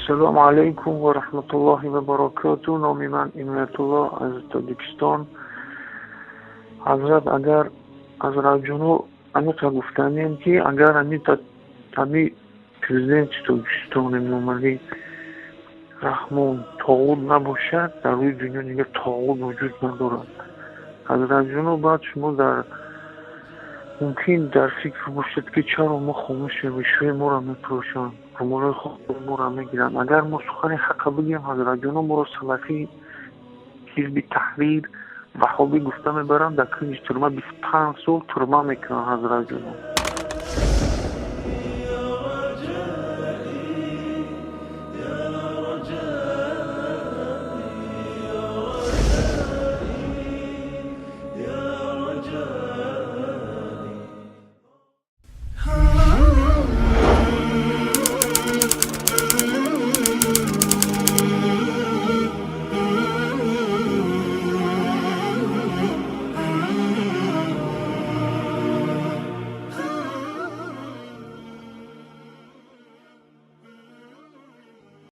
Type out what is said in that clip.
السلام علیکم و رحمت الله و برکاته. نامی من ملتی از تاجیکستان. حضرت اگر از راجونو امیتا گفتنیم که اگر امی پرزیدنت تاجیکستان نومالی رحمان طاغوت نباشد، در روی دنیا دیگه طاغوت وجود ندارد. از راجونو بعد شما در ممکن در فکر باشد که چرا ما خاموشیم، شوی ما را میپروشن، رمالای خود ما را میگیرن. اگر ما سخن حق بگیم حضرت جانو ما را سلفی حزب تحریر وهابی گفته میبرن، در کنج ترمه 25 سال ترمه میکنن حضرت جانو.